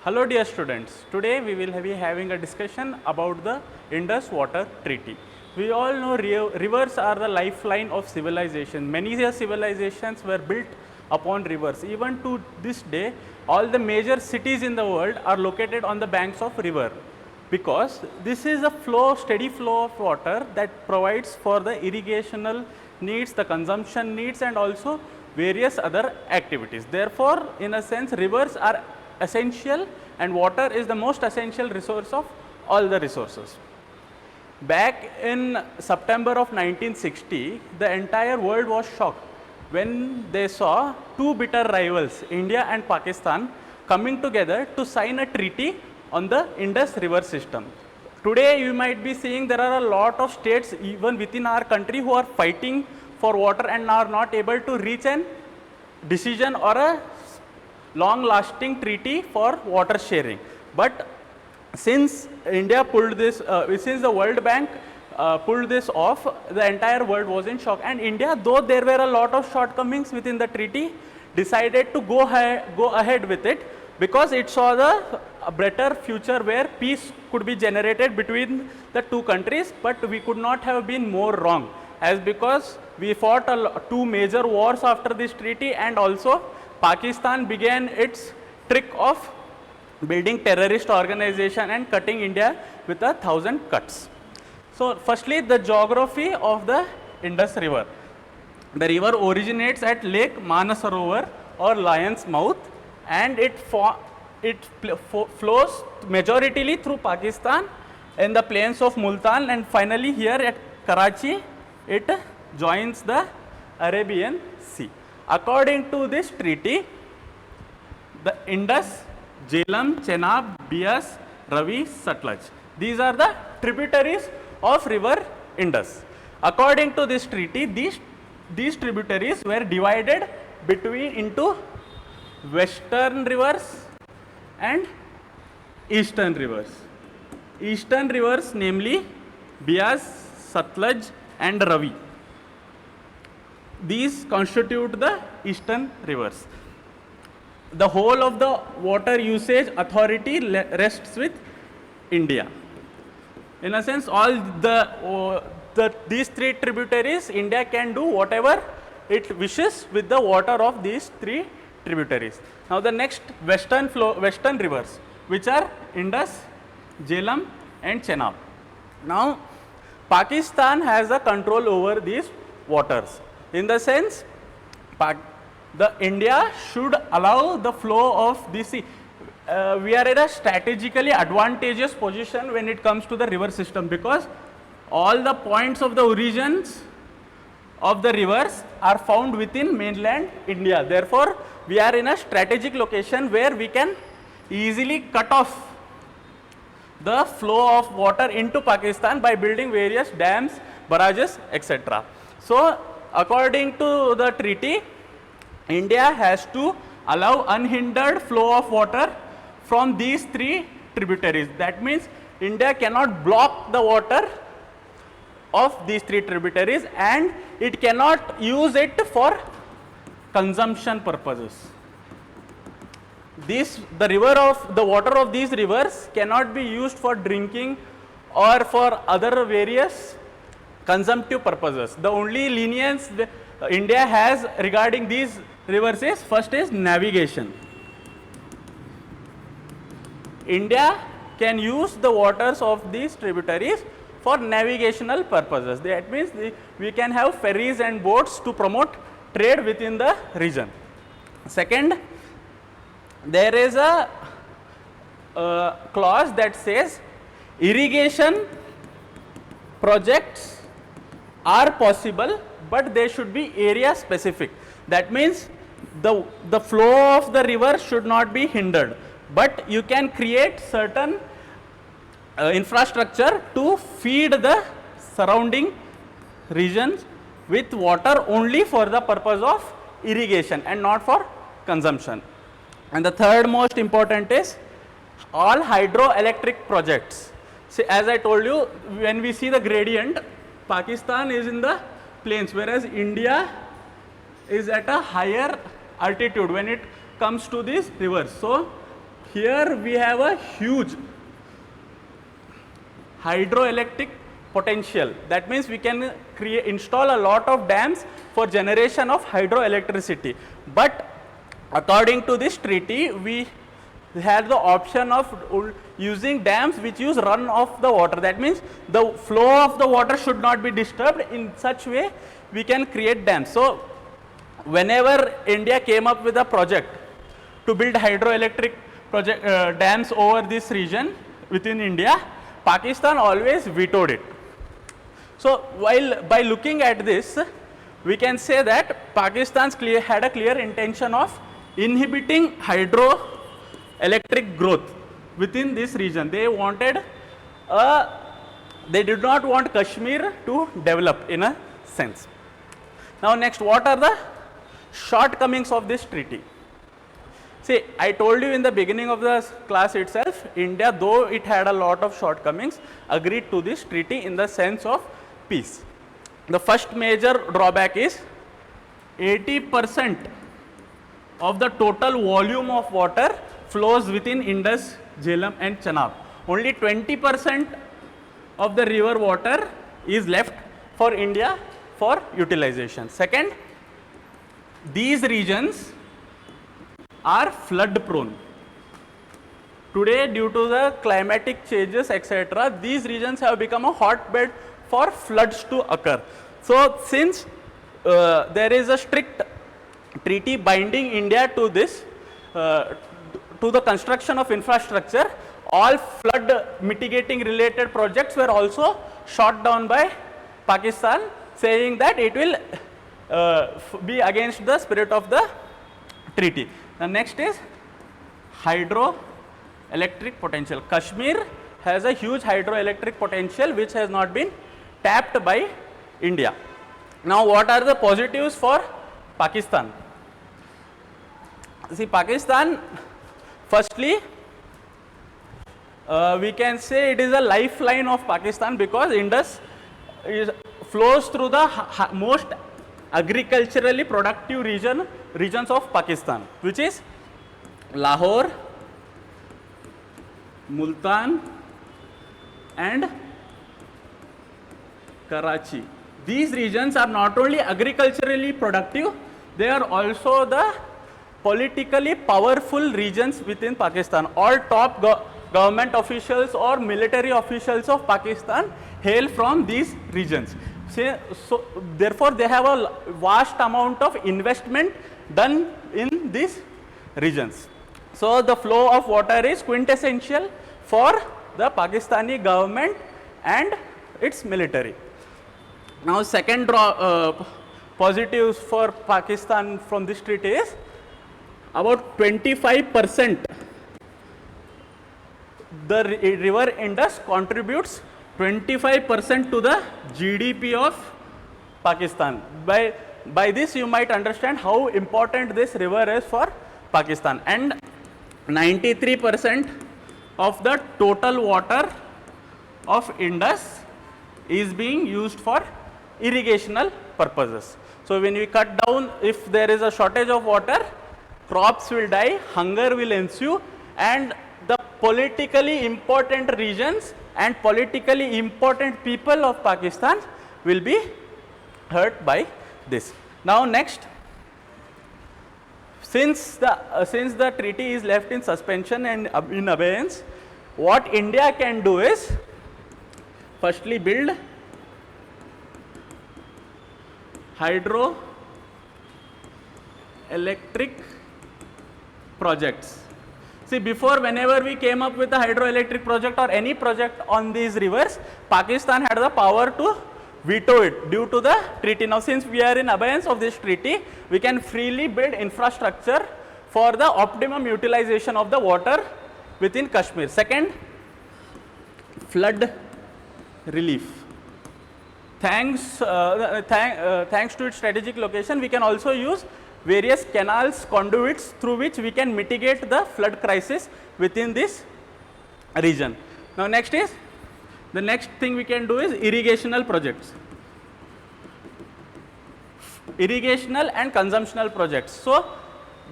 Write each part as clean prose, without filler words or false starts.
Hello dear students, today we will be having a discussion about the Indus Water Treaty. We all know rivers are the lifeline of civilization. Many civilizations were built upon rivers. Even to this day, all the major cities in the world are located on the banks of river, because this is a steady flow of water that provides for the irrigational needs, the consumption needs, and also various other activities. Therefore, in a sense, rivers are essential, and water is the most essential resource of all the resources. Back in September of 1960, the entire world was shocked when they saw two bitter rivals, India and Pakistan, coming together to sign a treaty on the Indus river system. Today you might be seeing there are a lot of states even within our country who are fighting for water and are not able to reach an decision or a long lasting treaty for water sharing. But since India pulled this, since the World Bank pulled this off, the entire world was in shock. And India, though there were a lot of shortcomings within the treaty, decided to go ahead with it, because it saw a better future where peace could be generated between the two countries. But we could not have been more wrong, as because we fought two major wars after this treaty, and also Pakistan began its trick of building terrorist organization and cutting India with 1,000 cuts. So firstly, the geography of the Indus River. The river originates at Lake Manasarovar or Lion's Mouth, and it flows majoritarily through Pakistan in the plains of Multan, and finally here at Karachi it joins the Arabian Sea. According to this treaty, the Indus, Jhelum, Chenab, Beas, Ravi, Sutlej, these are the tributaries of river Indus. According to this treaty, these tributaries were divided into western rivers and eastern rivers. Eastern rivers, namely Beas, Sutlej and Ravi. These constitute the eastern rivers. The whole of the water usage authority rests with India. In a sense, all these three tributaries, India can do whatever it wishes with the water of these three tributaries. Now the next western rivers, which are Indus, Jhelum and Chenab. Now Pakistan has a control over these waters. In the sense, India should allow the flow of the sea. We are in a strategically advantageous position when it comes to the river system, because all the points of the origins of the rivers are found within mainland India. Therefore, we are in a strategic location where we can easily cut off the flow of water into Pakistan by building various dams, barrages, etc. So, according to the treaty, India has to allow unhindered flow of water from these three tributaries. That means India cannot block the water of these three tributaries, and it cannot use it for consumption purposes. The water of these rivers cannot be used for drinking or for other various consumptive purposes. The only lenience India has regarding these rivers is, first is navigation. India can use the waters of these tributaries for navigational purposes. That means we can have ferries and boats to promote trade within the region. Second, there is a clause that says irrigation projects are possible, but they should be area specific. That means the flow of the river should not be hindered, but you can create certain infrastructure to feed the surrounding regions with water only for the purpose of irrigation and not for consumption. And the third most important is all hydroelectric projects. See, as I told you, when we see the gradient, Pakistan is in the plains, whereas India is at a higher altitude when it comes to these rivers. So here we have a huge hydroelectric potential. That means we can install a lot of dams for generation of hydroelectricity. But according to this treaty, we had the option of using dams which use run of the water. That means the flow of the water should not be disturbed. In such way we can create dams. So whenever India came up with a project to build hydroelectric dams over this region within India, Pakistan always vetoed it. So while by looking at this, we can say that Pakistan had a clear intention of inhibiting hydroelectric growth within this region. They wanted they did not want Kashmir to develop in a sense. Now next, what are the shortcomings of this treaty? See, I told you in the beginning of the class itself, India, though it had a lot of shortcomings, agreed to this treaty in the sense of peace. The first major drawback is 80% of the total volume of water flows within Indus, Jhelum and Chenab. Only 20% of the river water is left for India for utilization. Second, these regions are flood prone. Today, due to the climatic changes etc., these regions have become a hotbed for floods to occur. So since there is a strict treaty binding India to this, to the construction of infrastructure, all flood mitigating related projects were also shot down by Pakistan, saying that it will be against the spirit of the treaty. The next is hydroelectric potential. Kashmir has a huge hydroelectric potential which has not been tapped by India. Now what are the positives for Pakistan? See, Pakistan, firstly, we can say it is a lifeline of Pakistan because Indus flows through the most agriculturally productive regions of Pakistan, which is Lahore, Multan and Karachi. These regions are not only agriculturally productive, they are also the politically powerful regions within Pakistan. All top government officials or military officials of Pakistan hail from these regions. So therefore they have a vast amount of investment done in these regions. So the flow of water is quintessential for the Pakistani government and its military. Now second positives for Pakistan from this treaty is about 25% the river Indus contributes 25% to the GDP of Pakistan. By this you might understand how important this river is for Pakistan, and 93% of the total water of Indus is being used for irrigational purposes. So when we cut down, if there is a shortage of water, crops will die, hunger will ensue, and the politically important regions and politically important people of Pakistan will be hurt by this. Now next, since the treaty is left in suspension and in abeyance, what India can do is firstly build hydroelectric projects. See, before, whenever we came up with a hydroelectric project or any project on these rivers, Pakistan had the power to veto it due to the treaty. Now since we are in abeyance of this treaty, we can freely build infrastructure for the optimum utilization of the water within Kashmir. Second, flood relief. Thanks to its strategic location, we can also use various canals, conduits through which we can mitigate the flood crisis within this region. Now the next thing we can do is irrigational projects. Irrigational and consumptional projects. So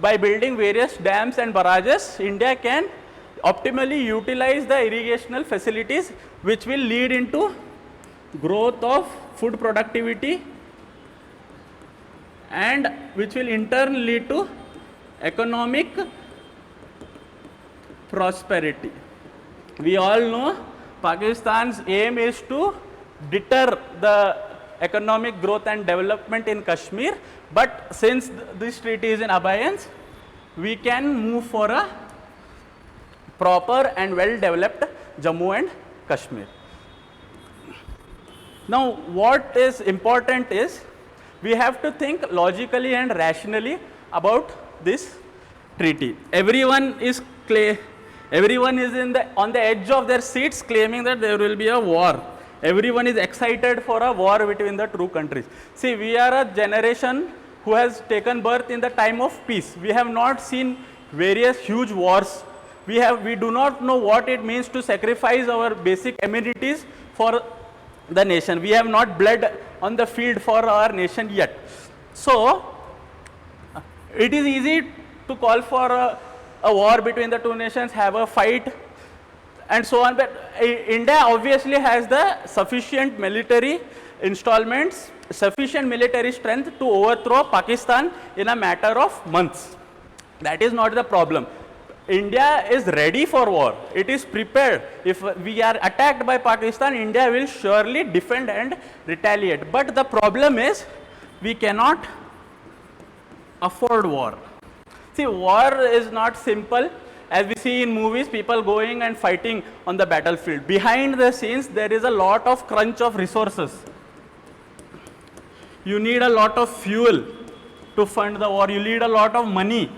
by building various dams and barrages, India can optimally utilize the irrigational facilities, which will lead into growth of food productivity and which will in turn lead to economic prosperity. We all know Pakistan's aim is to deter the economic growth and development in Kashmir, but since this treaty is in abeyance, we can move for a proper and well developed Jammu and Kashmir. Now what is important is we have to think logically and rationally about this treaty. Everyone is on the edge of their seats claiming that there will be a war. Everyone is excited for a war between the two countries. See, we are a generation who has taken birth in the time of peace. We have not seen various huge wars. We do not know what it means to sacrifice our basic amenities for the nation. We have not bled on the field for our nation yet. So it is easy to call for a war between the two nations, have a fight and so on, but India obviously has the sufficient military installments, sufficient military strength to overthrow Pakistan in a matter of months. That is not the problem. India is ready for war. It is prepared. If we are attacked by Pakistan, India will surely defend and retaliate. But the problem is we cannot afford war. See, war is not simple. As we see in movies, people going and fighting on the battlefield. Behind the scenes, there is a lot of crunch of resources. You need a lot of fuel to fund the war. You need a lot of money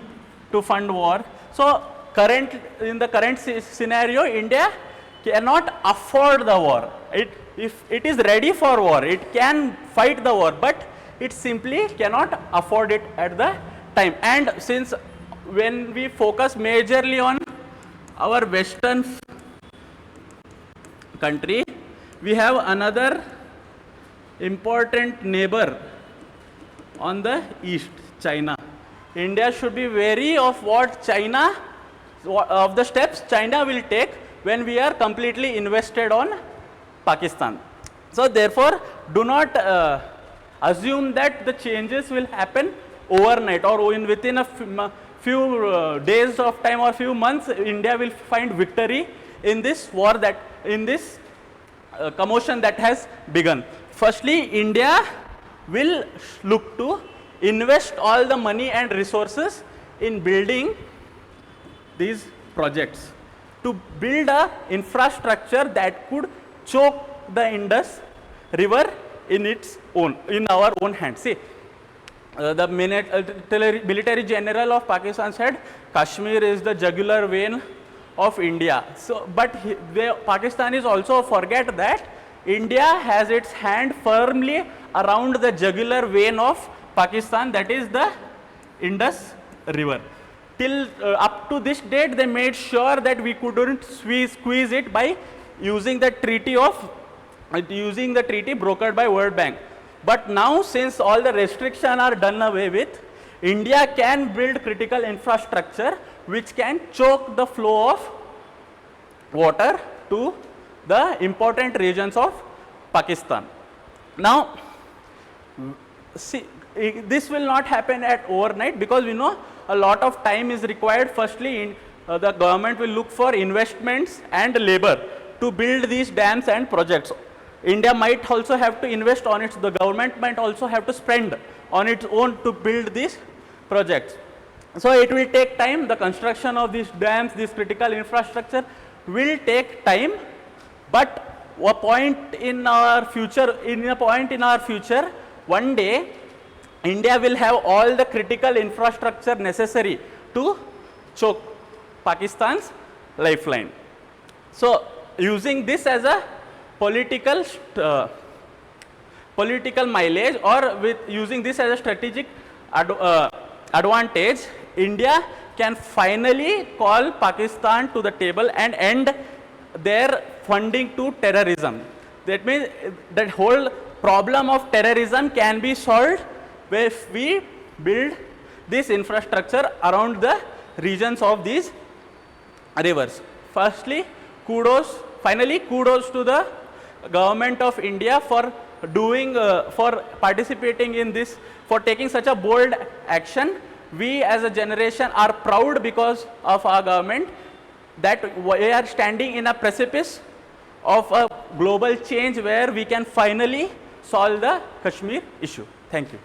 to fund war. So in the current scenario, India cannot afford the war. If it is ready for war, it can fight the war, but it simply cannot afford it at the time. And since when we focus majorly on our Western country, we have another important neighbor on the east, China. India should be wary of of the steps China will take when we are completely invested on Pakistan. So therefore, do not assume that the changes will happen overnight or within a few days of time or few months. India will find victory in this war, in this commotion that has begun. Firstly, India will look to invest all the money and resources in building these projects, to build a infrastructure that could choke the Indus river in our own hands. See, the military general of Pakistan said Kashmir is the jugular vein of India. So, but Pakistanis also forget that India has its hand firmly around the jugular vein of Pakistan, that is the Indus river. Till up to this date, they made sure that we couldn't squeeze it by using the treaty brokered by World Bank. But now, since all the restrictions are done away with, India can build critical infrastructure which can choke the flow of water to the important regions of Pakistan. Now, see, this will not happen at overnight, because we know a lot of time is required. Firstly, the government will look for investments and labor to build these dams and projects. India might also have to invest on it. The government might also have to spend on its own to build these projects. So it will take time. The construction of these dams, this critical infrastructure will take time. But a point in our future, one day, India will have all the critical infrastructure necessary to choke Pakistan's lifeline. So using this as a political mileage, or with using this as a strategic advantage, India can finally call Pakistan to the table and end their funding to terrorism. That means that whole problem of terrorism can be solved if we build this infrastructure around the regions of these rivers. Firstly, finally kudos to the government of India for doing, for participating in this, for taking such a bold action. We as a generation are proud because of our government that we are standing in a precipice of a global change where we can finally solve the Kashmir issue. Thank you.